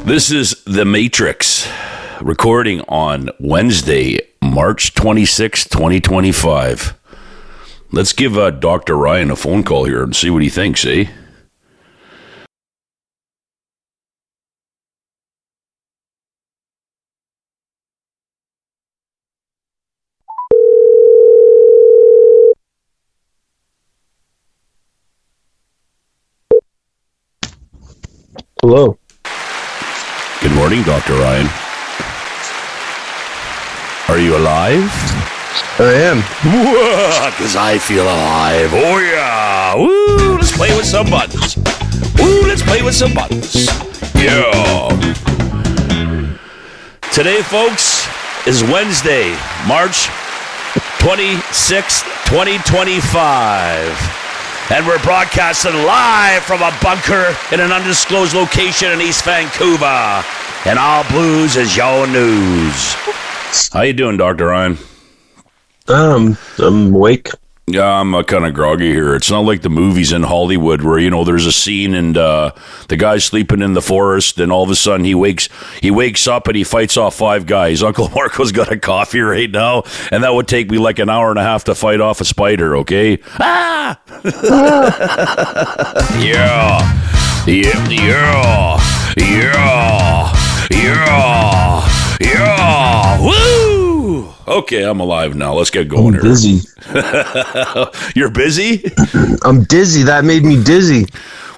This is The Matrix, recording on Wednesday, March 26, 2025. Let's give Dr. Ryan a phone call here and see what he thinks, eh? Hello. Good morning, Dr. Ryan. Are you alive? I am. Because I feel alive. Oh, yeah. Woo, let's play with some buttons. Woo, let's play with some buttons. Yeah. Today, folks, is Wednesday, March 26th, 2025. And we're broadcasting live from a bunker in an undisclosed location in East Vancouver. And all blues is your news. How you doing, Dr. Ryan? I'm awake. Yeah, I'm kind of groggy here. It's not like the movies in Hollywood where, you know, there's a scene and the guy's sleeping in the forest and all of a sudden he wakes up and he fights off 5 guys. Uncle Marko's got a coffee right now, and that would take me like an hour and a half to fight off a spider, okay? Ah! Yeah. Yeah. Yeah. Yeah. Yeah. Yeah. Woo! Okay, I'm alive now. Let's get going here. I'm dizzy. You're busy? I'm dizzy. That made me dizzy.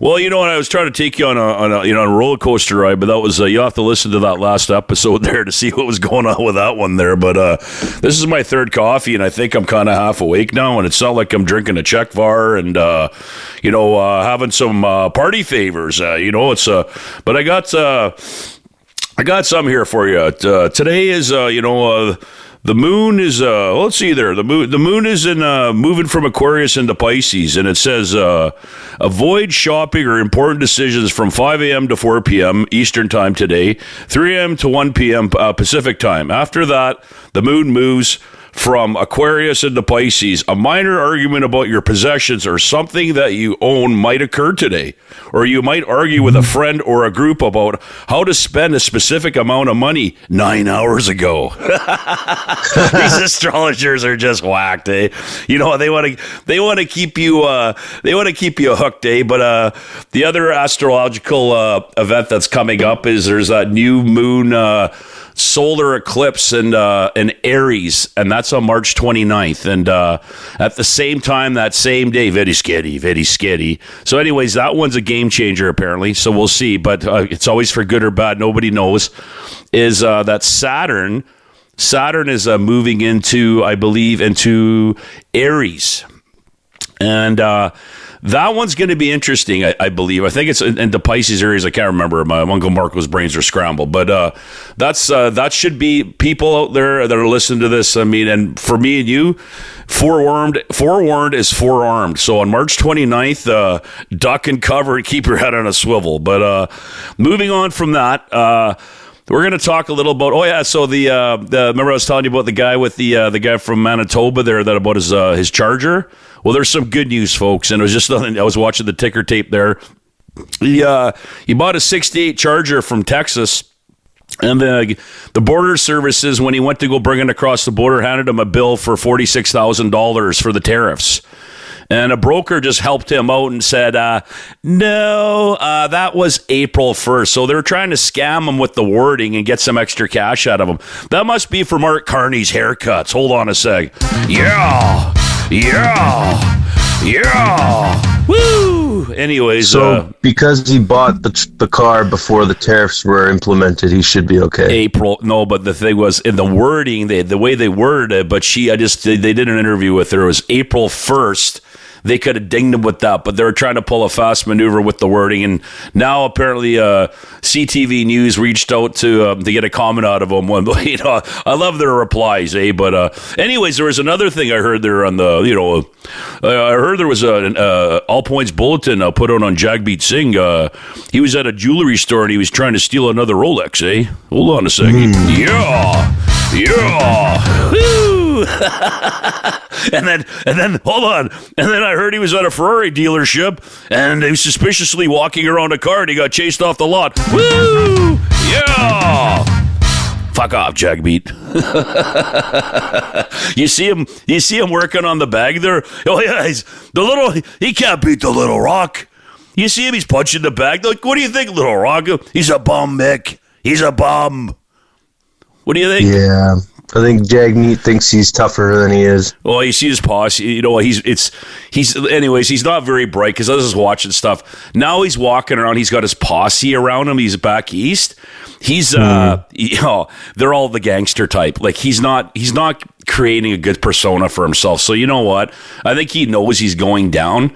Well, you know what? I was trying to take you on a roller coaster ride, but that was you have to listen to that last episode there to see what was going on with that one there. But this is my 3rd coffee, and I think I'm kind of half awake now, and it's not like I'm drinking a Czech var and having some party favors. But I got some here for you. Today is the moon is let's see there. The moon is in moving from Aquarius into Pisces, and it says avoid shopping or important decisions from 5 a.m. to 4 p.m. Eastern time today, 3 a.m. to 1 p.m. Pacific time. After that, the moon moves from Aquarius into Pisces. A minor argument about your possessions or something that you own might occur today, or you might argue with a friend or a group about how to spend a specific amount of money 9 hours ago. These astrologers are just whacked, eh? You know, they want to keep you hooked, eh? But the other astrological event that's coming up is there's that new moon solar eclipse in Aries, and that's on March 29th. And at the same time, that same day, very scary. So anyways, that one's a game changer, apparently. So we'll see. But it's always for good or bad. Nobody knows. Is that Saturn is moving into, I believe, into Aries. And that one's going to be interesting, I believe. I think it's in the Pisces areas. I can't remember. My Uncle Marko's brains are scrambled. But that should be people out there that are listening to this. I mean, and for me and you, forewarned is forearmed. So on March 29th, duck and cover and keep your head on a swivel. But moving on from that, we're going to talk a little about. So the remember I was telling you about the guy with the guy from Manitoba there that about his charger. Well, there's some good news, folks, and it was just I was watching the ticker tape there. He bought a 68 Charger from Texas, and the border services, when he went to go bring it across the border, handed him a bill for $46,000 for the tariffs. And a broker just helped him out and said, no, that was April 1st. So they're trying to scam him with the wording and get some extra cash out of him. That must be for Mark Carney's haircuts. Hold on a sec. Yeah. Woo. Anyways. So because he bought the car before the tariffs were implemented, he should be okay. No, but the thing was in the wording, the way they worded it, but they did an interview with her. It was April 1st. They could have dinged him with that, but they were trying to pull a fast maneuver with the wording. And now apparently CTV News reached out to get a comment out of him. I love their replies, eh? But anyways, there was another thing I heard there on the, I heard there was an All Points Bulletin put out on Jagmeet Singh. He was at a jewelry store and he was trying to steal another Rolex, eh? Hold on a second. Yeah. Woo! woo! and then hold on. And then I heard he was at a Ferrari dealership and he was suspiciously walking around a car and he got chased off the lot. Woo! Yeah! Fuck off, Jagmeet. You see him working on the bag there? Oh yeah, he can't beat the Little Rock. You see him, he's punching the bag. Like, what do you think, Little Rock? He's a bum, Mick. He's a bum. What do you think? Yeah, I think Jagmeet thinks he's tougher than he is. Well, you see his posse. You know, anyways, he's not very bright because I was just watching stuff. Now he's walking around. He's got his posse around him. He's back east. He's, you know, they're all the gangster type. Like he's not creating a good persona for himself. So you know what? I think he knows he's going down.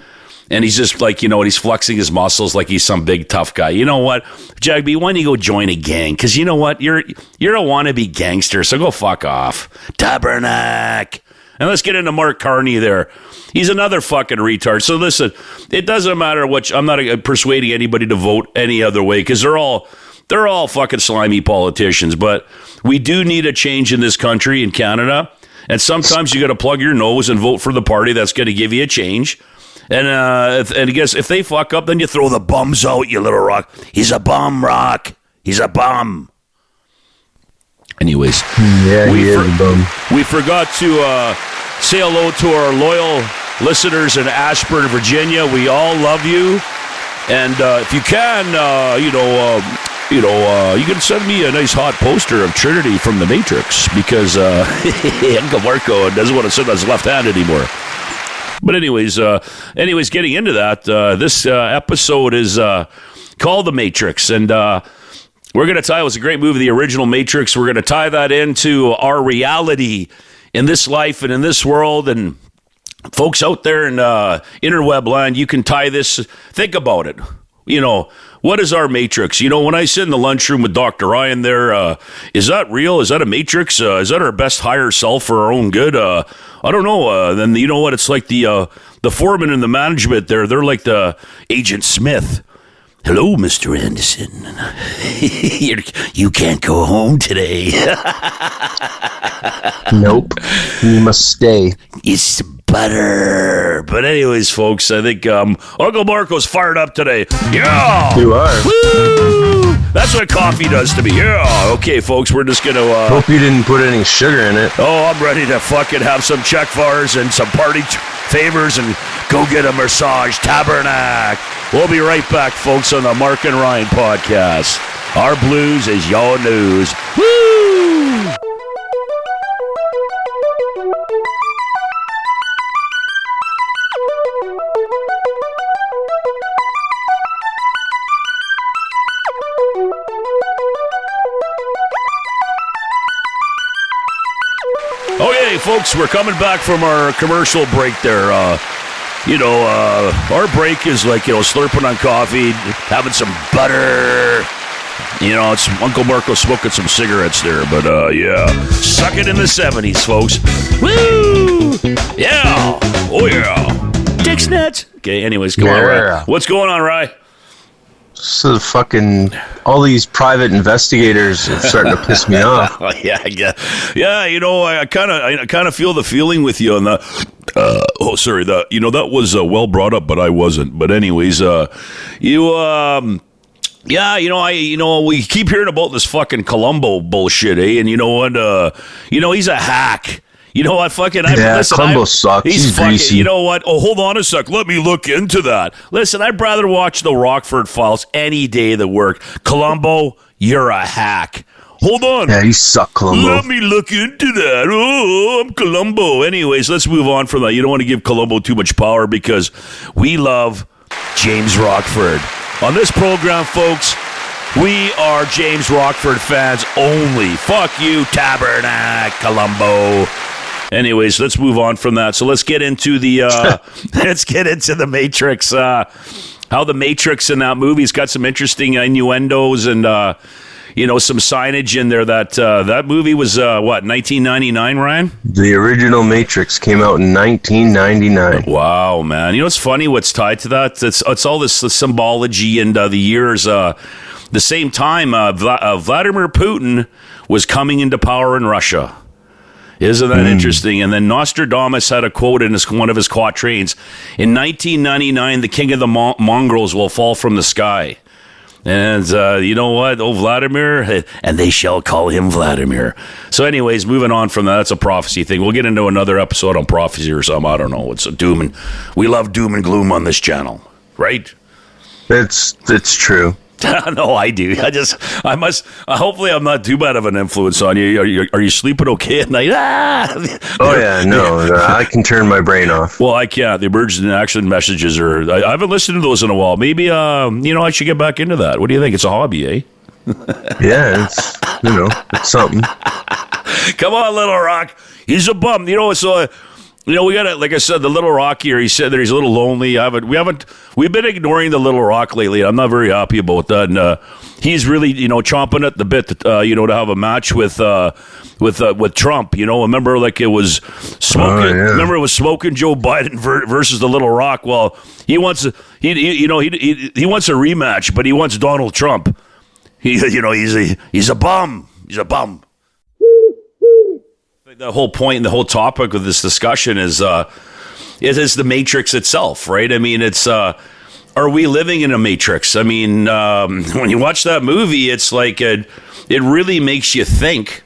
And he's just like, you know what, he's flexing his muscles like he's some big tough guy. You know what, Jagby, why don't you go join a gang? Because you know what, you're a wannabe gangster, so go fuck off. Tabernacle. And let's get into Mark Carney there. He's another fucking retard. So listen, it doesn't matter which, I'm not persuading anybody to vote any other way because they're all fucking slimy politicians. But we do need a change in this country, in Canada. And sometimes you got to plug your nose and vote for the party that's going to give you a change. And I guess if they fuck up, then you throw the bums out, you little rock. He's a bum, Rock. He's a bum. Anyways. Yeah, he is a bum. We forgot to say hello to our loyal listeners in Ashburn, Virginia. We all love you. And if you can, you can send me a nice hot poster of Trinity from The Matrix because Uncle Marko doesn't want to sit on his left hand anymore. But anyways, getting into that, this episode is called The Matrix, and we're going to tie, it was a great movie, the original Matrix, we're going to tie that into our reality in this life and in this world, and folks out there in interweb land, you can tie this, think about it. You know, what is our matrix? You know, when I sit in the lunchroom with Dr. Ryan there, is that real? Is that a matrix? Is that our best higher self for our own good? I don't know. Then you know what? It's like the foreman and the management there. They're like the Agent Smith. Hello, Mr. Anderson. You can't go home today. Nope. You must stay. It's butter. But anyways, folks, I think Uncle Marko's fired up today. Yeah! You are. Woo! That's what coffee does to me. Yeah! Okay, folks, we're just going to... Hope you didn't put any sugar in it. Oh, I'm ready to fucking have some check bars and some party favors and go get a massage. Tabernacle. We'll be right back, folks, on the Mark and Ryan podcast. Our blues is your news. Woo! Okay, folks, we're coming back from our commercial break there. Our break is like, slurping on coffee, having some butter. It's Uncle Marko smoking some cigarettes there, but yeah. Suck it in the 70s, folks. Woo! Yeah! Oh, yeah. Dick's nuts. Okay, anyways, come on, Rye. What's going on, Rye? So all these private investigators are starting to piss me off. Yeah. I kind of feel the feeling with you on that. That was well brought up, but I wasn't. But anyways, we keep hearing about this fucking Columbo bullshit, eh? And you know what? He's a hack. You know what? Columbo sucks. He's greasy. You know what? Oh, hold on a sec. Let me look into that. Listen, I'd rather watch the Rockford Files any day than work. Columbo, you're a hack. Hold on. Yeah, you suck, Columbo. Let me look into that. Oh, I'm Columbo. Anyways, let's move on from that. You don't want to give Columbo too much power because we love James Rockford. On this program, folks, we are James Rockford fans only. Fuck you, Tabernacle, Columbo. Anyways, let's move on from that. So let's get into the the Matrix. How the Matrix in that movie's got some interesting innuendos and some signage in there. That movie was 1999, Ryan? The original Matrix came out in 1999. Wow, man! It's funny what's tied to that. It's all this symbology and the years. The same time, Vladimir Putin was coming into power in Russia. Isn't that interesting? And then Nostradamus had a quote in one of his quatrains. In 1999, the king of the mongrels will fall from the sky. And you know what? Oh, Vladimir, and they shall call him Vladimir. So anyways, moving on from that, that's a prophecy thing. We'll get into another episode on prophecy or something. I don't know. It's a we love doom and gloom on this channel, right? It's true. No, I do. I must. Hopefully, I'm not too bad of an influence on you. Are you sleeping okay at night? Oh yeah, no, I can turn my brain off. Well, I can't. The emergency action messages are. I haven't listened to those in a while. Maybe I should get back into that. What do you think? It's a hobby, eh? Yeah, it's something. Come on, Little Rock. He's a bum. So. We got it. Like I said, the Little Rock here. He said that he's a little lonely. We've been ignoring the Little Rock lately. I'm not very happy about that. And he's really, chomping at the bit, to have a match with Trump. Remember, like it was smoking. Oh, yeah. Remember, it was smoking Joe Biden versus the Little Rock. Well, he wants he wants a rematch, but he wants Donald Trump. He's a bum. He's a bum. The whole point and the whole topic of this discussion is the Matrix itself, right? I mean, it's are we living in a Matrix? I mean, when you watch that movie, it's like it really makes you think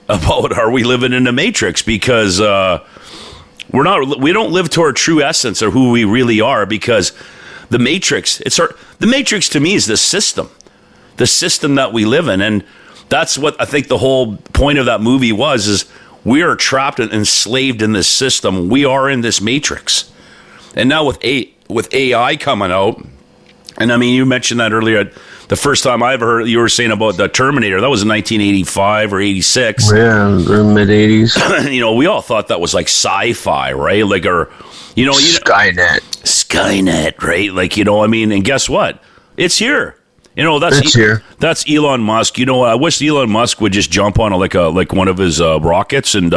about, are we living in a Matrix? Because we don't live to our true essence or who we really are, because the Matrix the Matrix to me is the system that we live in, and that's what I think the whole point of that movie is we are trapped and enslaved in this system. We are in this Matrix. And now with AI coming out, and I mean, you mentioned that earlier, the first time I ever heard you were saying about the Terminator, that was in 1985 or 86. Yeah, mid-80s. We all thought that was like sci-fi, right? Like, Skynet, right? Like, and guess what? It's here. That's here. That's Elon Musk. I wish Elon Musk would just jump on like one of his rockets and.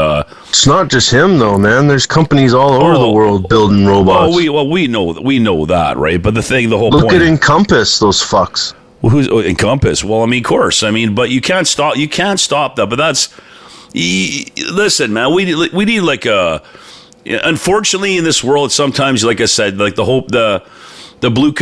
It's not just him though, man. There's companies all over the world building robots. We know that, right? But the whole point. Look at Encompass, those fucks. Well, who's Encompass? Well, I mean, of course. I mean, but you can't stop that. But that's listen, man. We need like a. Unfortunately, in this world, sometimes, like I said, like the blue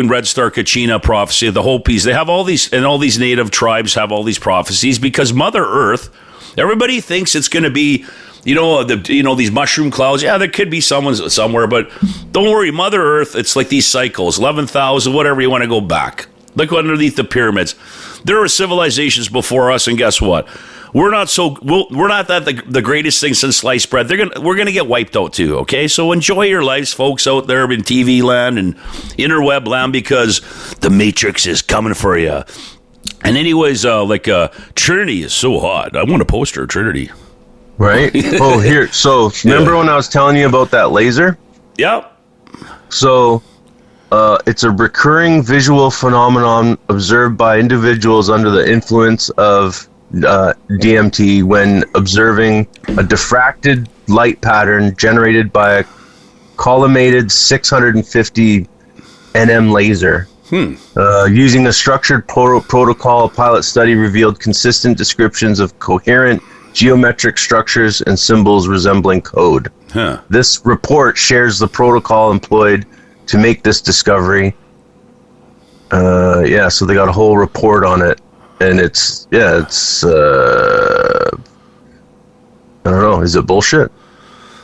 and red star Kachina prophecy, the Hopis, they have all these, and all these native tribes have all these prophecies, because Mother Earth, everybody thinks it's going to be, these mushroom clouds. Yeah, there could be someone somewhere, but don't worry, Mother Earth, it's like these cycles, 11,000, whatever you want to go back. Look underneath the pyramids. There were civilizations before us, and guess what? We're not the greatest thing since sliced bread. We're gonna get wiped out too. Okay, so enjoy your lives, folks out there in TV land and interweb land, because the Matrix is coming for you. And anyways, Trinity is so hot. I want a poster of Trinity. Right. Oh, here. So remember when I was telling you about that laser? Yeah. So. It's a recurring visual phenomenon observed by individuals under the influence of DMT when observing a diffracted light pattern generated by a collimated 650 nm laser. Using a structured protocol, a pilot study revealed consistent descriptions of coherent geometric structures and symbols resembling code. This report shares the protocol employed to make this discovery. So they got a whole report on it, and it's I don't know, is it bullshit?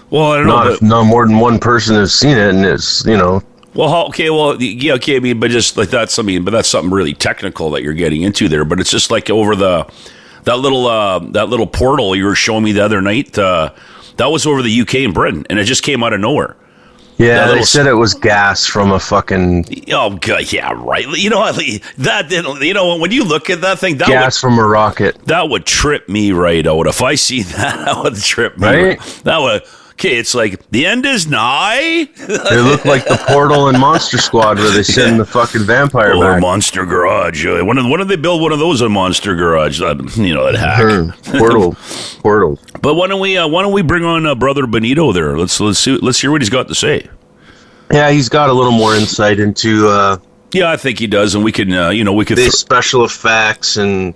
Well, I don't know. If not more than one person has seen it, and it's, Well, okay, I mean, but just like that's something really technical that you're getting into there. But it's just like over that little portal you were showing me the other night. That was over the UK and Britain, and it just came out of nowhere. Yeah, they said it was gas from a fucking... Oh, God, yeah, right. That didn't... when you look at that thing... Gas from a rocket. That would trip me right out. If I see that would trip me. Right? That would... Okay, it's like, the end is nigh. They look like the Portal in Monster Squad where they send the fucking vampire back. Monster Garage. When did they build one of those in Monster Garage? That hack. Portal. But why don't we bring on Brother Bonito there? Let's hear what he's got to say. Yeah, he's got a little more insight into... yeah, I think he does, and we can, the special effects and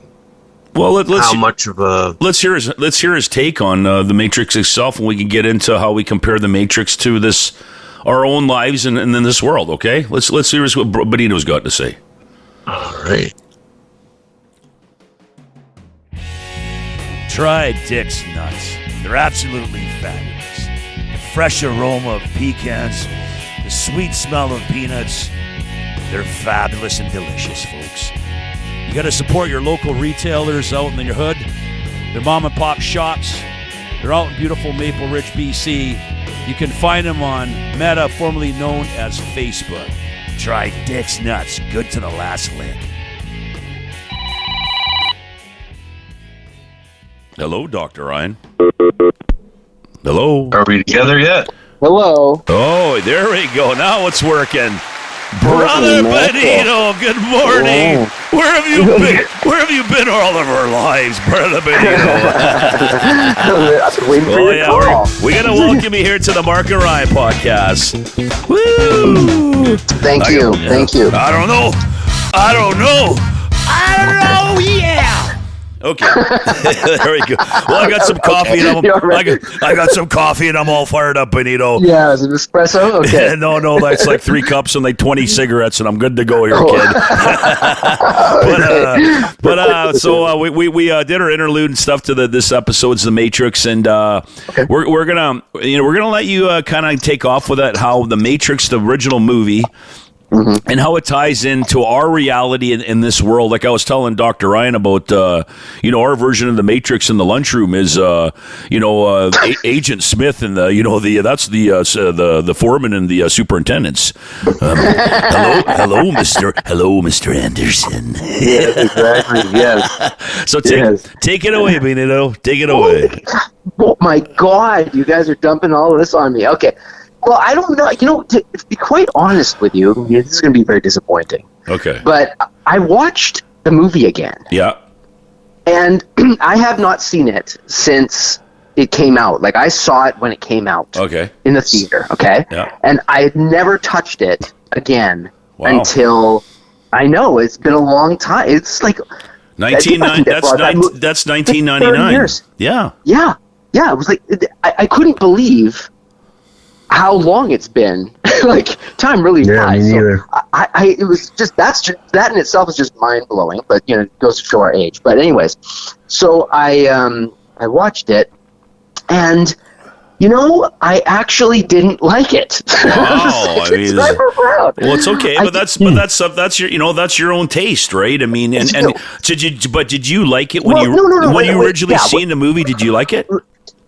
Well, how much of a let's hear his take on the Matrix itself, and we can get into how we compare the Matrix to our own lives and in this world. Okay, let's hear what Bonito's got to say. All right. Try Dick's Nuts. They're absolutely fabulous. The fresh aroma of pecans, the sweet smell of peanuts. They're fabulous and delicious, folks. You got to support your local retailers out in your hood. They're mom and pop shops. They're out in beautiful Maple Ridge, BC. You can find them on Meta, formerly known as Facebook. Try Dick's Nuts. Good to the last lick. Hello, Dr. Ryan. Hello. Are we together yet? Hello. Oh, there we go. Now it's working. Brother Bonito, good morning. Yeah. Where have you been? Where have you been all of our lives, Brother Bonito? I've been waiting for your call. We got to welcome you here to the Mark and Ryan podcast. Woo! Thank you. I don't know. Yeah. Okay. There we go. Well, I got some coffee and I got some coffee and I'm all fired up, Bonito. Yeah, is it espresso? Okay. No, that's like 3 cups and like 20 cigarettes, and I'm good to go here, kid. So we did our interlude and stuff to this episode's The Matrix, and we're gonna let you kind of take off with it, how The Matrix, the original movie. Mm-hmm. And how it ties into our reality in this world. Like I was telling Dr. Ryan about, our version of the Matrix in the lunchroom is, Agent Smith and that's the foreman and the superintendents. Hello, Mr. Anderson. Yes, exactly. Yes. So take it away, Bonito. Take it away. Oh my God, you guys are dumping all of this on me. Okay. Well, I don't know. To be quite honest with you, this is going to be very disappointing. Okay. But I watched the movie again. Yeah. And I have not seen it since it came out. Like, I saw it when it came out. Okay. In the theater, okay? Yeah. And I had never touched it again until, I know, it's been a long time. It's like... That's 1999. Years. Yeah. Yeah. Yeah, it was like... I couldn't believe... how long it's been. Like, time really flies. Me neither. It was just that in itself is just mind blowing, but it goes to show our age. But anyways, so I watched it, and I actually didn't like it. Wow, I mean, well, it's okay, but that's your own taste, right? I mean, and did you like it when you originally seen the movie? Did you like it,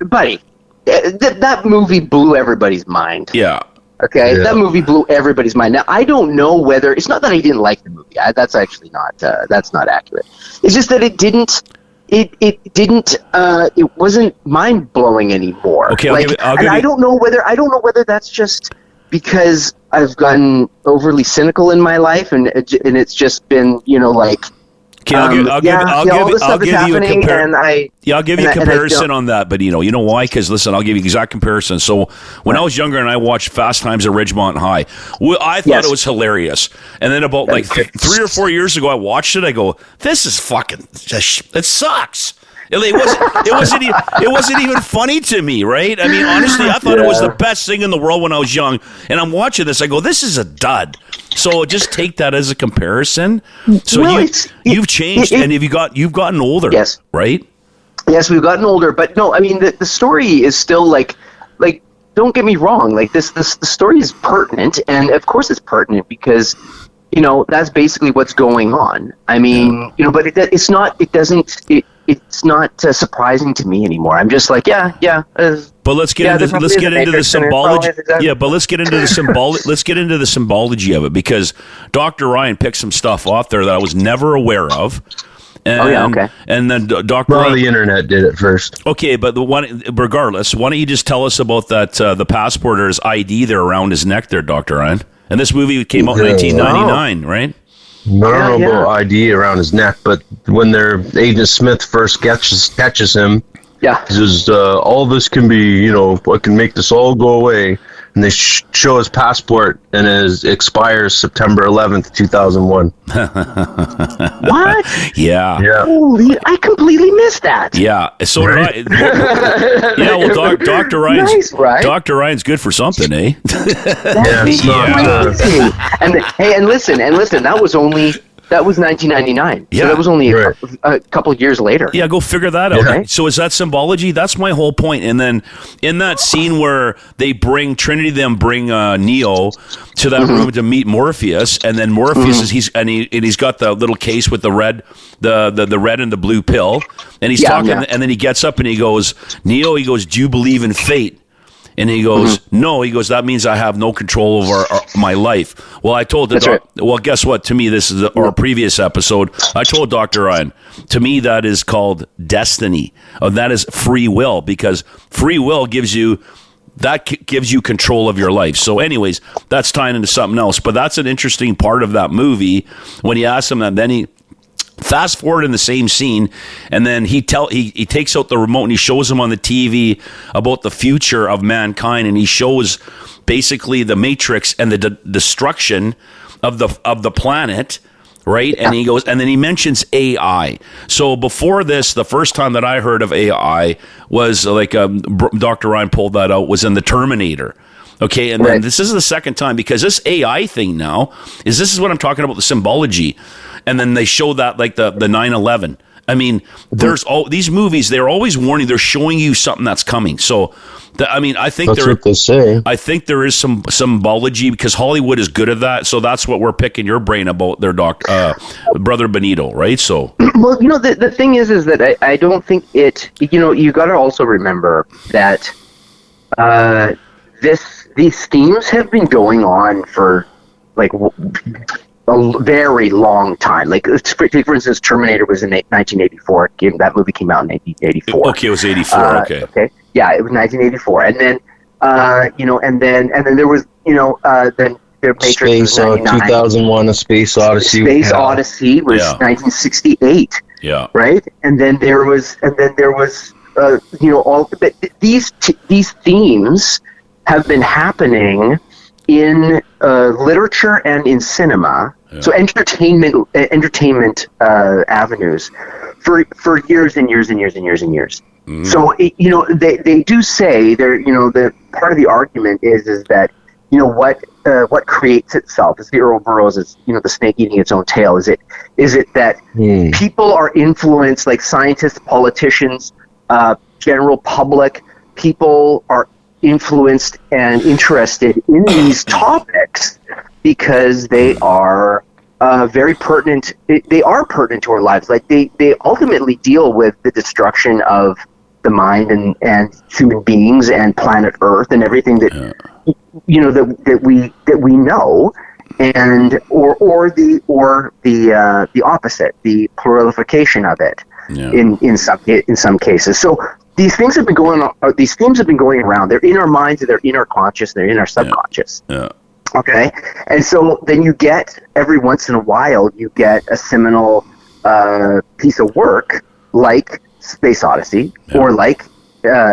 buddy? That movie blew everybody's mind. Yeah. Okay, yeah. That movie blew everybody's mind. Now, I don't know whether... It's not that I didn't like the movie. That's actually not... that's not accurate. It's just that it didn't... It wasn't mind-blowing anymore. Okay, I don't know whether that's just because I've gotten overly cynical in my life, and it's just been, Okay, I'll give you a comparison on that, but you know why? Because listen, I'll give you exact comparison. So when I was younger and I watched Fast Times at Ridgemont High, I thought it was hilarious. And then about 3 or 4 years ago, I watched it. I go, this is fucking, it sucks. It wasn't even funny to me, right? I mean, honestly, I thought it was the best thing in the world when I was young. And I'm watching this, I go, this is a dud. So just take that as a comparison. So you've changed, and you've gotten older, yes, right? Yes, we've gotten older, but no, I mean the story is still like don't get me wrong, like the story is pertinent, and of course it's pertinent because that's basically what's going on. I mean, but it's not surprising to me anymore. I'm just like, yeah. But let's get into the symbology. Exactly. Yeah, but let's get into the symbology of it, because Dr. Ryan picked some stuff off there that I was never aware of. And, okay. And then Dr. Well, the internet did it first. Okay, but regardless, why don't you just tell us about that the passport or his ID there around his neck there, Dr. Ryan? And this movie came out in 1999, right? I don't know about ID around his neck, but when Agent Smith first catches him, he says, all this can be, I can make this all go away. and they show his passport, and it expires September 11th, 2001. What? Yeah. Yeah. Holy, I completely missed that. Yeah. So did I. Yeah. Well, Dr. Ryan's Nice, right? Dr. Ryan's good for something, eh? Yeah, it's not, Crazy. And listen, that was 1999. Yeah. So that was only Right. a couple of years later. Yeah, go figure that out. Okay. So is that symbology? That's my whole point. And then in that scene where they bring Trinity, bring Neo to that room to meet Morpheus, and then Morpheus is he's got the little case with the red, the red and the blue pill, and he's talking, and then he gets up and he goes, Neo, he goes, do you believe in fate? And he goes, no. He goes, that means I have no control over my life. Well, I told well, guess what? To me, this is our previous episode. I told Dr. Ryan, to me, that is called destiny. That is free will, because free will gives you control of your life. So anyways, that's tying into something else. But that's an interesting part of that movie when he asks him that. Then he fast forward in the same scene, and then he takes out the remote and he shows him on the TV about the future of mankind, and he shows basically the Matrix and the destruction of the planet, right? And he goes, and then he mentions AI. So before this, the first time that I heard of AI was like Dr. Ryan pulled that out, was in the Terminator. Okay, and then this is the second time, because this AI thing now this is what I'm talking about, the symbology. And then they show that like the 9/11. I mean, there's all these movies, they're always warning, they're showing you something that's coming. So I think that's what they say. I think there is some symbology, because Hollywood is good at that. So that's what we're picking your brain about their brother Bonito, right? So well, the thing is that I don't think it. You got to also remember that these themes have been going on for like a very long time. Like, for instance, Terminator was in 1984. That movie came out in 1984. Okay, it was 84. Okay. Yeah, it was 1984, and then and then there was then their Matrix was 99. 2001: A Space Odyssey. Space Odyssey was 1968. Yeah. Right, and then there was all these themes have been happening in literature and in cinema, so entertainment avenues for years and years and years and years and years. So they do say the part of the argument is that what creates itself, as the Earl Burroughs is the snake eating its own tail. Is it that people are influenced, like scientists, politicians, general public, people are influenced and interested in these topics because they are very pertinent. They are pertinent to our lives. Like they ultimately deal with the destruction of the mind and human beings and planet Earth and everything that that we know, and or the opposite, the pluralification of it in some cases. So these things have been going on. These themes have been going around. They're in our minds, and they're in our conscious, they're in our subconscious. Okay, and so then you get, every once in a while, you get a seminal piece of work like Space Odyssey or like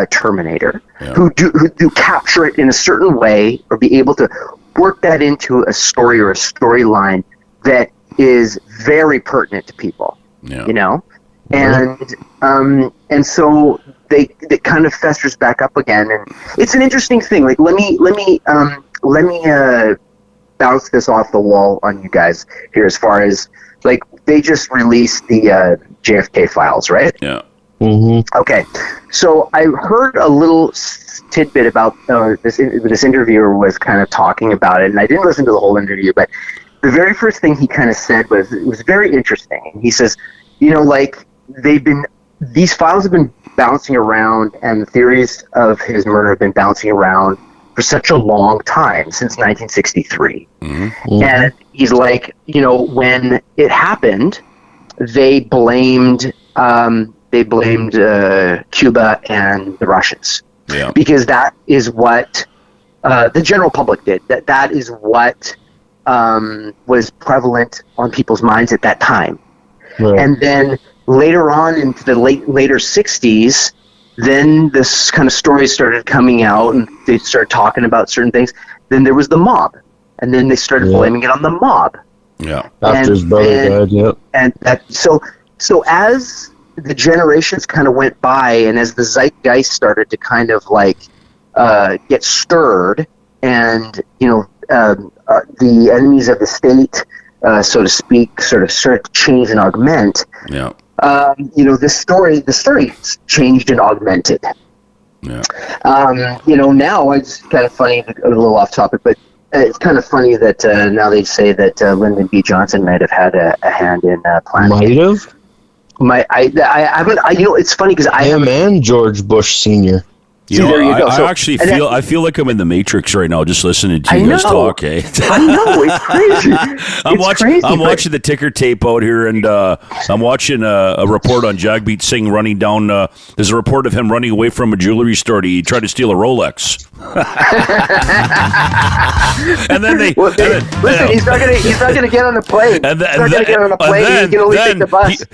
Terminator, who do capture it in a certain way, or be able to work that into a story or a storyline that is very pertinent to people. And so it kind of festers back up again, and it's an interesting thing. Like let me bounce this off the wall on you guys here, as far as, like, they just released the JFK files, right? Yeah. Okay, so I heard a little tidbit about this interviewer was kind of talking about it, and I didn't listen to the whole interview, but the very first thing he kind of said was, it was very interesting. He says, like, these files have been bouncing around, and the theories of his murder have been bouncing around for such a long time, since 1963. And he's like, when it happened, they blamed Cuba and the Russians, because that is what the general public did. That is what was prevalent on people's minds at that time. And then later on, into the later 60s, then this kind of story started coming out, and they started talking about certain things. Then there was the mob, and then they started blaming it on the mob. Yeah. After his brother died, yep. And so as the generations kind of went by, and as the zeitgeist started to kind of like get stirred, and the enemies of the state, so to speak, sort of started to change and augment. Yeah. The story changed and augmented. Yeah. Now it's kind of funny, a little off topic, but it's kind of funny that now they say that Lyndon B. Johnson might have had a hand in planning. Might have. I haven't. It's funny because I am and George Bush Sr. There you go. I feel like I'm in the Matrix right now, just listening to you guys talk. Eh? I know, it's crazy. I'm watching the ticker tape out here, and I'm watching a report on Jagmeet Singh running down. There's a report of him running away from a jewelry store. He tried to steal a Rolex. And then listen. He's not gonna get on a plane. He's not gonna get on a plane. He can only take the bus.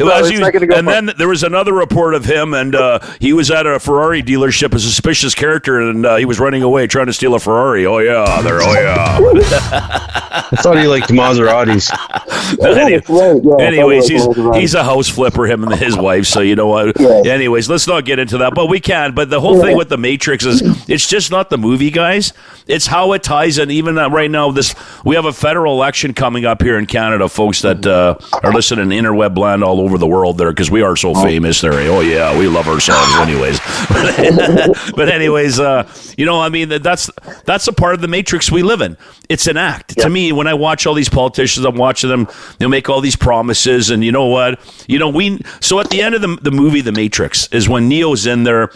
Then there was another report of him, and he was at a Ferrari dealership as a suspicious character, and he was running away trying to steal a Ferrari. Oh yeah. I thought he liked Maseratis. Anyways, he's a house flipper, him and his wife, so you know what. Yes. Anyways, let's not get into that, but we can. But the whole thing with the Matrix is it's just not the movie, guys. It's how it ties in. Even right now, we have a federal election coming up here in Canada, folks that are listening to interweb land all over the world there, because we are so famous there. Oh yeah, we love ourselves anyways. But anyways, that's a part of the Matrix we live in. It's an act. Yep. To me, when I watch all these politicians, I'm watching them, they'll make all these promises, and you know what? So at the end of the movie, The Matrix, is when Neo's in there,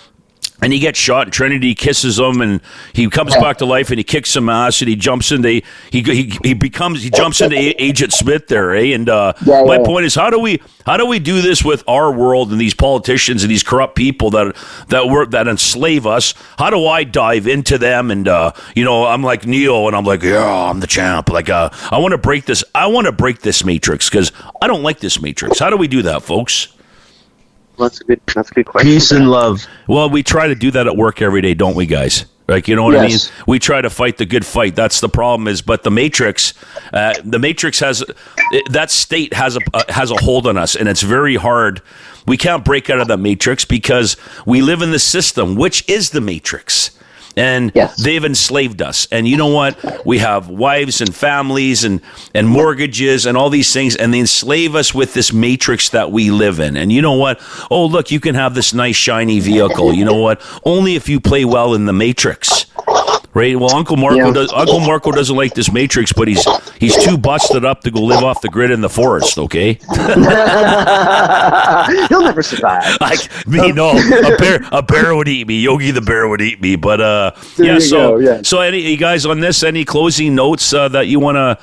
and he gets shot, and Trinity kisses him, and he comes back to life, and he kicks some ass, and he jumps into Agent Smith there, eh? And my point is, how do we do this with our world and these politicians and these corrupt people that enslave us? How do I dive into them? And I'm like Neo, and I'm like, yeah, I'm the champ. Like, I want to break this. I want to break this Matrix because I don't like this Matrix. How do we do that, folks? That's a good question. Peace and love. Well, we try to do that at work every day, don't we, guys? Like, you know what I mean? We try to fight the good fight. That's the problem but the Matrix has that state has a hold on us, and it's very hard. We can't break out of the Matrix because we live in the system, which is the Matrix. And they've enslaved us. And you know what? We have wives and families and mortgages and all these things, and they enslave us with this matrix that we live in. And you know what? Oh, look, you can have this nice, shiny vehicle. You know what? Only if you play well in the Matrix. Right? Well, Uncle Marko doesn't like this Matrix, but he's too busted up to go live off the grid in the forest, okay? He'll never survive. A bear would eat me. Yogi the bear would eat me. But so you guys on this, any closing notes that you want to,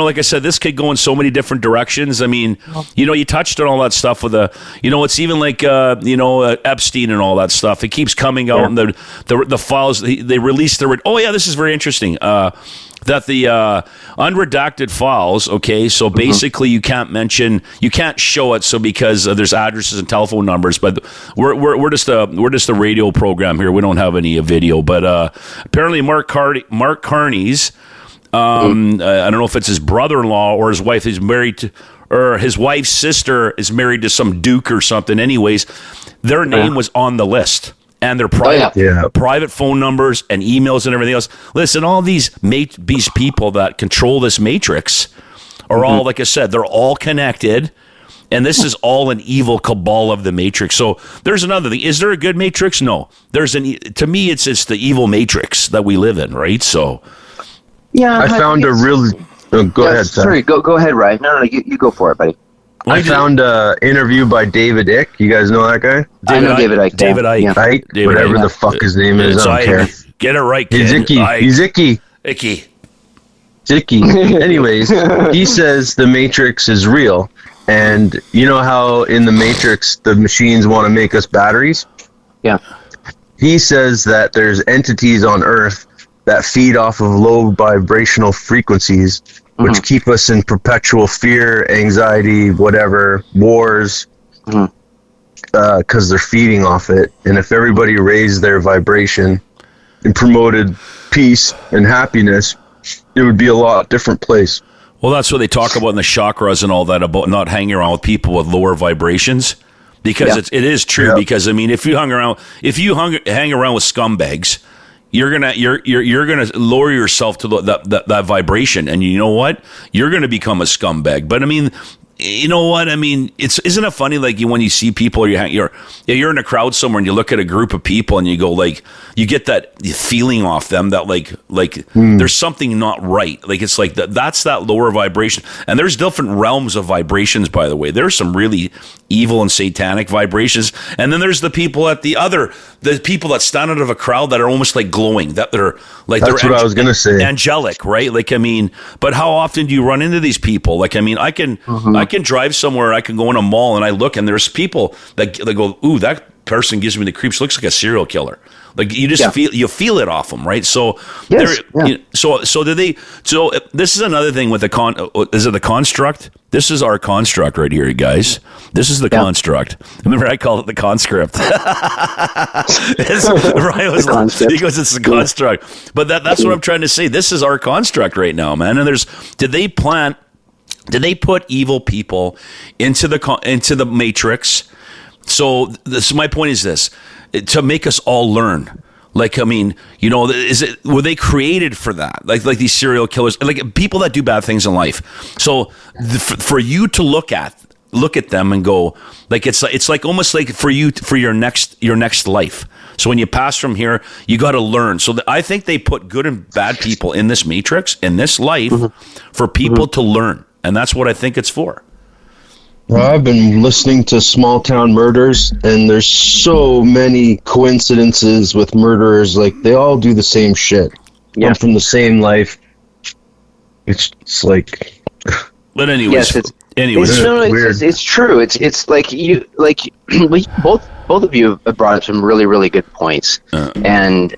like I said, this could go in so many different directions. I mean, you touched on all that stuff with it's even like Epstein and all that stuff. It keeps coming out, and the files they released this is very interesting. That the unredacted files, okay, so basically you can't show it, so because there's addresses and telephone numbers, but we're just a radio program here. We don't have any video, but apparently Mark Carney's I don't know if it's his brother-in-law or his wife is married to, or his wife's sister is married to some duke or something. Anyways, their name was on the list. And their private phone numbers and emails and everything else. Listen, all these people that control this matrix are all, like I said, they're all connected. And this is all an evil cabal of the matrix. So there's another thing. Is there a good matrix? No. To me, it's the evil matrix that we live in, right? So, I found a really. Go ahead, Sam. Sorry, go ahead, Ryan. No, you go for it, buddy. I found an interview by David Icke. You guys know that guy? I know David Icke. David Icke. Whatever the fuck his name is, I don't care. Get it right, kid. He's Icky. Icky. Anyways, he says the Matrix is real. And you know how in the Matrix the machines want to make us batteries? Yeah. He says that there's entities on Earth that feed off of low vibrational frequencies, which keep us in perpetual fear, anxiety, whatever, wars. because they're feeding off it. And if everybody raised their vibration and promoted peace and happiness, it would be a lot different place. Well, that's what they talk about in the chakras and all that, about not hanging around with people with lower vibrations, because it is true. Yeah. Because I mean, if you hang around with scumbags, you're gonna lower yourself to that vibration, and you know what? You're gonna become a scumbag. But I mean, you know what I mean? Isn't it funny? Like when you see people, you're in a crowd somewhere, and you look at a group of people, and you go like, you get that feeling off them that like there's something not right. Like it's like that's that lower vibration. And there's different realms of vibrations, by the way. There's some really evil and satanic vibrations, and then there's the people the people that stand out of a crowd that are almost like glowing. That's what I was gonna say. Angelic, right? Like I mean, but how often do you run into these people? Like I mean, I can drive somewhere, I can go in a mall, and I look, and there's people that go, ooh, that person gives me the creeps, looks like a serial killer. Like you just feel it off them, right? So so do they? So this is another thing with is it the construct? This is our construct right here, guys. This is the construct. Remember, I called it the conscript. He goes, it's the construct. But that's what I'm trying to say. This is our construct right now, man. And did they put evil people into the matrix? So my point is this: to make us all learn. Like, I mean, you know, were they created for that? Like these serial killers, like people that do bad things in life. So for you to look at them and go, like, it's like almost like for your next life. So when you pass from here, you got to learn. So I think they put good and bad people in this matrix, in this life, for people to learn. And that's what I think it's for. Well, I've been listening to Small Town Murders, and there's so many coincidences with murderers. Like, they all do the same shit. Come from the same life. It's like... But anyways... Yes, weird. It's true. It's like you... both of you have brought up some really, really good points. And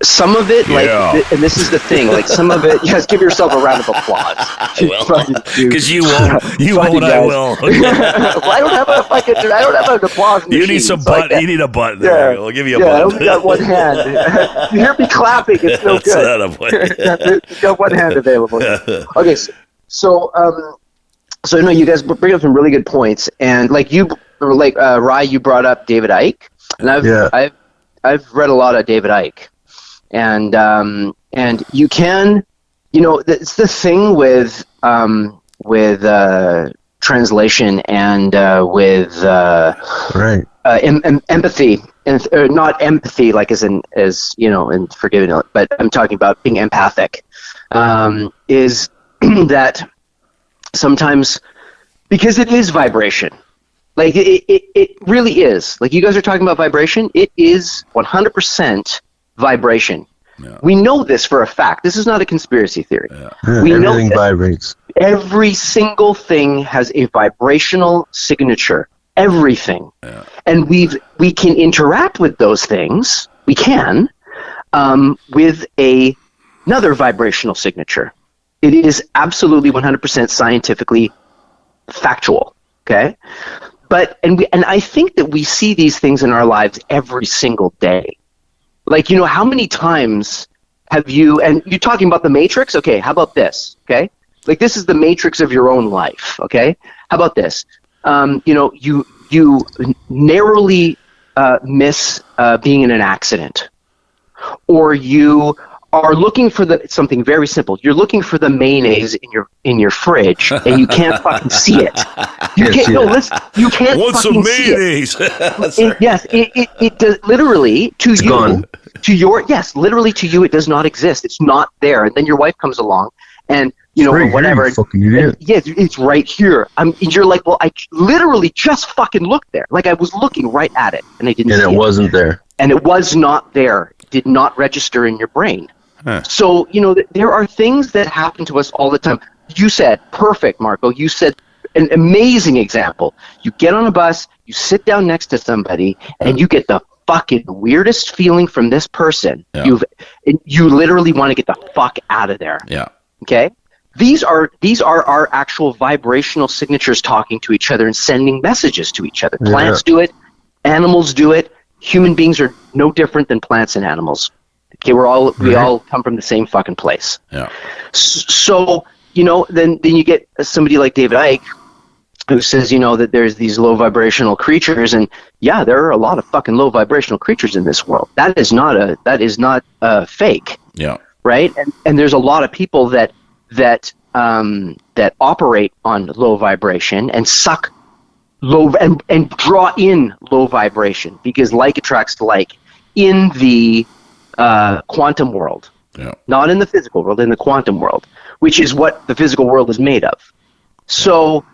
some of it, and this is the thing, like some of it, yes, give yourself a round of applause. Because you won't, I will. Well, I don't have an applause machine. You need some button. Like you need a button. There. We'll give you a button. I only got one hand. You hear me clapping, it's no good. You got one hand available. Okay, so you know, you guys bring up some really good points, and like Rye, you brought up David Icke, and I've read a lot of David Icke. And you can, you know, it's the thing with translation and with empathy, and not empathy like as you know, and forgiving, but I'm talking about being empathic. Is that sometimes, because it is vibration. Like it really is. Like you guys are talking about vibration. It is 100% vibration. Yeah. We know this for a fact. This is not a conspiracy theory. Yeah, we know everything vibrates. Every single thing has a vibrational signature. Everything. Yeah. And we can interact with those things. We can with another vibrational signature. It is absolutely 100% scientifically factual. Okay? But and I think that we see these things in our lives every single day. Like, you know, how many times have you, and you're talking about the matrix? Okay, how about this? Okay? Like, this is the matrix of your own life. Okay? How about this? You know, you narrowly miss being in an accident. Or you are looking for something very simple. You're looking for the mayonnaise in your fridge, and you can't fucking see it. You can't. No, listen. You can't fucking see it. Yes, it does literally to it's you. Gone. Literally to you, it does not exist. It's not there. And then your wife comes along, and you know, or whatever. You fucking idiot. Yeah, it's right here. You're like, well, I literally just fucking looked there. Like I was looking right at it, and I didn't. And see it wasn't there. And it was not there. It did not register in your brain. Huh. So, you know, there are things that happen to us all the time. You said, perfect, Marko. You said an amazing example. You get on a bus, you sit down next to somebody, and you get the fucking weirdest feeling from this person. Yeah. You literally want to get the fuck out of there. Yeah. Okay? these are our actual vibrational signatures talking to each other and sending messages to each other. Plants do it, animals do it. Human beings are no different than plants and animals. Okay, we all come from the same fucking place. Yeah. So, then you get somebody like David Icke, who says, that there's these low vibrational creatures, and yeah, there are a lot of fucking low vibrational creatures in this world. That is not fake. Yeah. Right? And there's a lot of people that operate on low vibration and suck low and draw in low vibration, because like attracts to like in the quantum world. Yeah. Not in the physical world, in the quantum world, which is what the physical world is made of. So,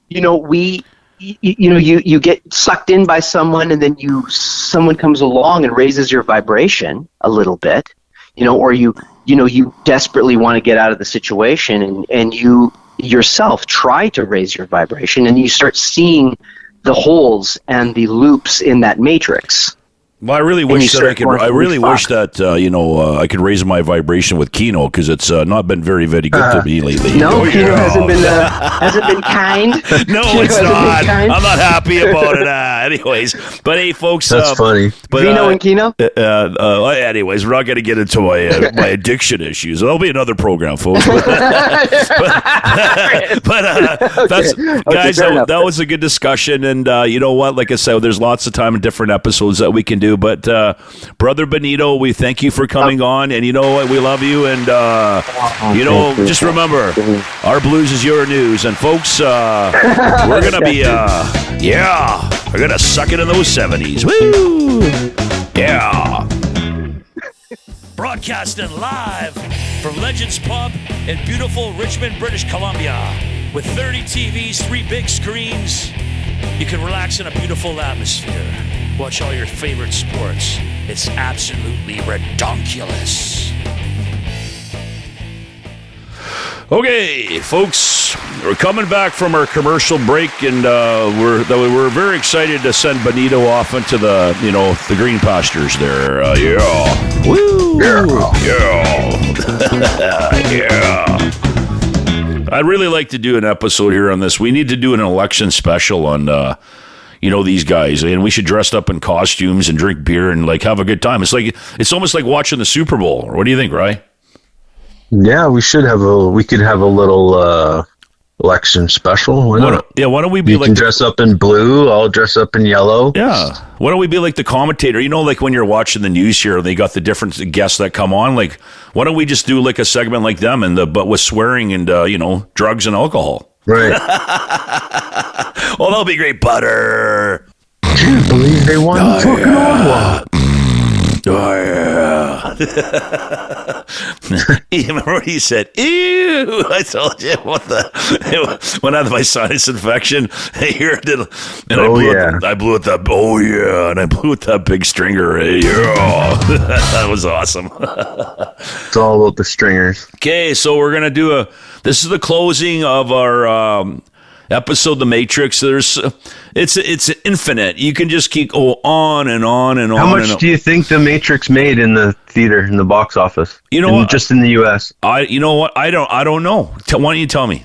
you get sucked in by someone, and then someone comes along and raises your vibration a little bit, or you desperately want to get out of the situation, and you yourself try to raise your vibration, and you start seeing the holes and the loops in that matrix. Well, I really wish that I could. I really wish that I could raise my vibration with Kino, because it's not been very, very good to me lately. No, Kino hasn't been kind. No, it's not. I'm not happy about it. Anyways, but hey, folks, that's funny. But, Vino and Kino. Anyways, we're not going to get into my addiction issues. There'll be another program, folks. But that's guys. That was a good discussion, and you know what? Like I said, there's lots of time and different episodes that we can do. But Brother Bonito, we thank you for coming on, and you know what, we love you, and just remember, our blues is your news, and folks, we're gonna be we're gonna suck it in those 70s. Woo! Yeah. Broadcasting live from Legends Pub in beautiful Richmond, British Columbia, with 30 TVs, 3 big screens. You can relax in a beautiful atmosphere. Watch all your favorite sports. It's absolutely redonkulous. Okay, folks, we're coming back from our commercial break, and we're very excited to send Bonito off into the green pastures there. Yeah, woo, yeah. I'd really like to do an episode here on this. We need to do an election special on. These guys, and we should dress up in costumes and drink beer and have a good time. It's almost like watching the Super Bowl. What do you think, Rye? Yeah, we could have a little election special. Why not? Why don't we be you can dress up in blue, I'll dress up in yellow. Yeah. Why don't we be like the commentator? Like when you're watching the news here, they got the different guests that come on. Why don't we just do a segment like them but with swearing and drugs and alcohol? Right. Well, that'll be great. Butter. I can't believe they won the fucking Ottawa. Oh, yeah. You remember when he said, ew? I told you when I had my sinus infection. I blew it that, oh, yeah. And I blew it that big stringer. Yeah. That was awesome. It's all about the stringers. Okay, so we're going to this is the closing of our episode, The Matrix. It's infinite. You can just keep on and on and on. How much do you think The Matrix made in the theater, in the box office? Just in the U.S. You know what? I don't know. Why don't you tell me?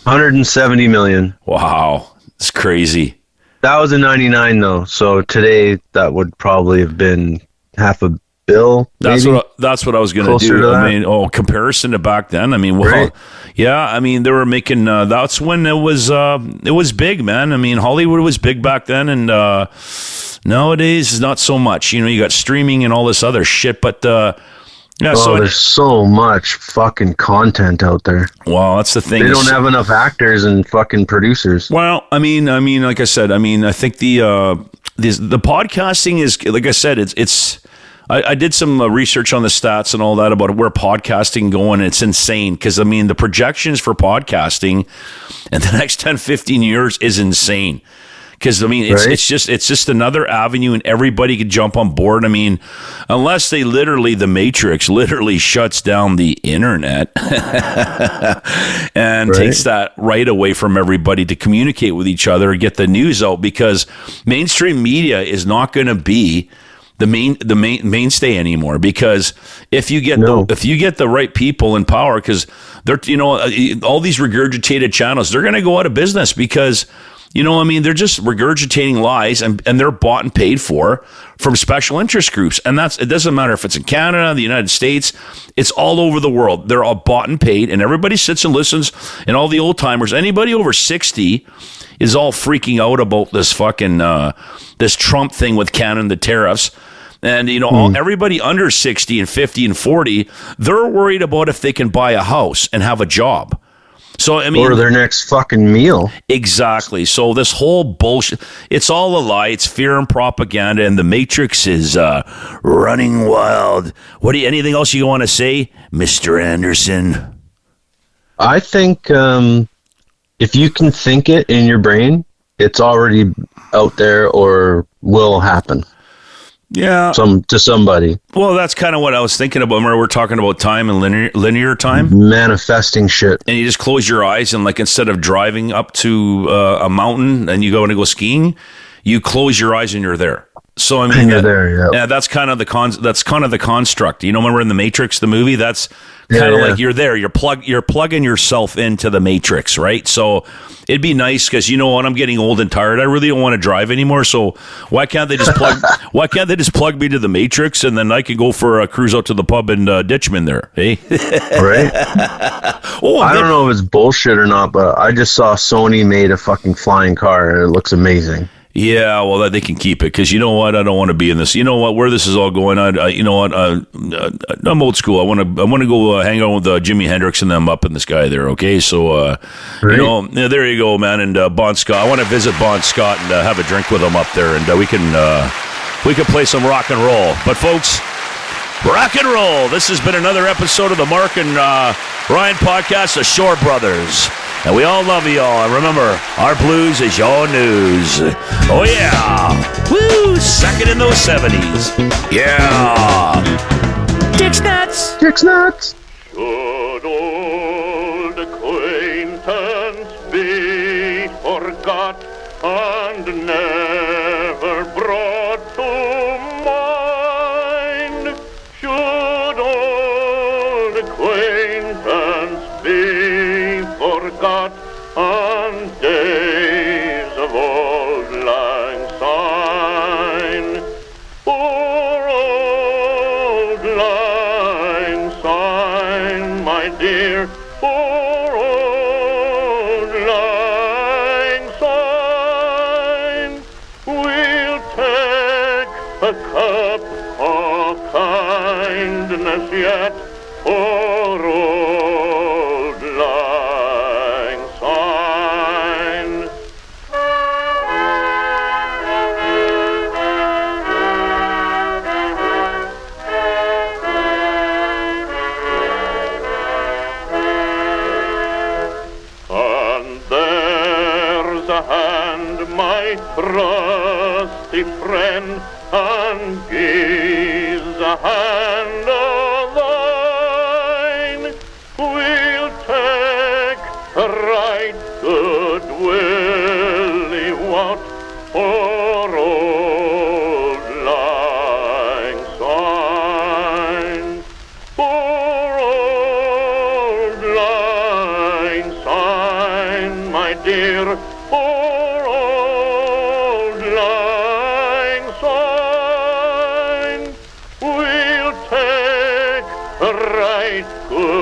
170 million. Wow, it's crazy. That was in '99 though, so today that would probably have been half a bill. That's what I was going to do. I mean, comparison to back then. I mean, right. Yeah. I mean, they were making. That's when it was big, man. I mean, Hollywood was big back then, and nowadays not so much. You got streaming and all this other shit, but there's so much fucking content out there. Well, that's the thing. They don't have enough actors and fucking producers. Well, I mean, like I said, I think the podcasting is, like I said, it's. I did some research on the stats and all that about where podcasting going. It's insane because, I mean, the projections for podcasting in the next 10, 15 years is insane. Because, I mean, it's just another avenue and everybody could jump on board. I mean, unless the Matrix literally shuts down the internet and takes that right away from everybody to communicate with each other and get the news out, because mainstream media is not going to be mainstay anymore, because if you get the right people in power, because they're all these regurgitated channels, they're going to go out of business because they're just regurgitating lies, and they're bought and paid for from special interest groups. And it doesn't matter if it's in Canada, the United States, it's all over the world. They're all bought and paid, and everybody sits and listens. And all the old timers, anybody over 60 is all freaking out about this fucking, this Trump thing with Canada and the tariffs. And, everybody under 60 and 50 and 40, they're worried about if they can buy a house and have a job. So, or their next fucking meal. Exactly. So this whole bullshit, it's all a lie. It's fear and propaganda, and the Matrix is running wild. Anything else you want to say, Mr. Anderson? I think if you can think it in your brain, it's already out there or will happen. Yeah. To somebody. Well, that's kind of what I was thinking about. Remember, we're talking about time and linear time? Manifesting shit. And you just close your eyes, and instead of driving up to a mountain and you go sking, you close your eyes and you're there. So you're there, yeah, that's kind of the construct. Remember in the Matrix, the movie, that's kind of like you're there. You're plugging yourself into the Matrix, right? So it'd be nice because I'm getting old and tired. I really don't want to drive anymore. So why can't they just plug? Why can't they just plug me to the Matrix, and then I can go for a cruise out to the pub in Ditchman there? Hey, right? I don't know if it's bullshit or not, but I just saw Sony made a fucking flying car, and it looks amazing. Yeah, well, they can keep it, because you know what? I don't want to be in this. You know what? Where this is all going on? I'm old school. I want to go hang out with Jimi Hendrix and them up in the sky there. Okay, so there you go, man. And Bon Scott. I want to visit Bon Scott and have a drink with him up there, and we can play some rock and roll. But folks, rock and roll. This has been another episode of the Mark and Ryan podcast, the Shorebrothers. And we all love y'all. And remember, our blues is your news. Oh, yeah. Woo! Suck it in those 70s. Yeah. Dick's nuts. Dick's nuts. Should old acquaintance be forgot and never brought to mind? Should old acquaintance be forgot on days of old lang syne? Poor old lang syne, my dear, poor old lang syne. We'll take a cup of kindness yet for old lang syne. And there's a hand, my trusty friend, and gives a hand of thine. We'll take a right good willy wot for old lang syne. For old lang syne, my dear, for old lang syne. We'll take a right good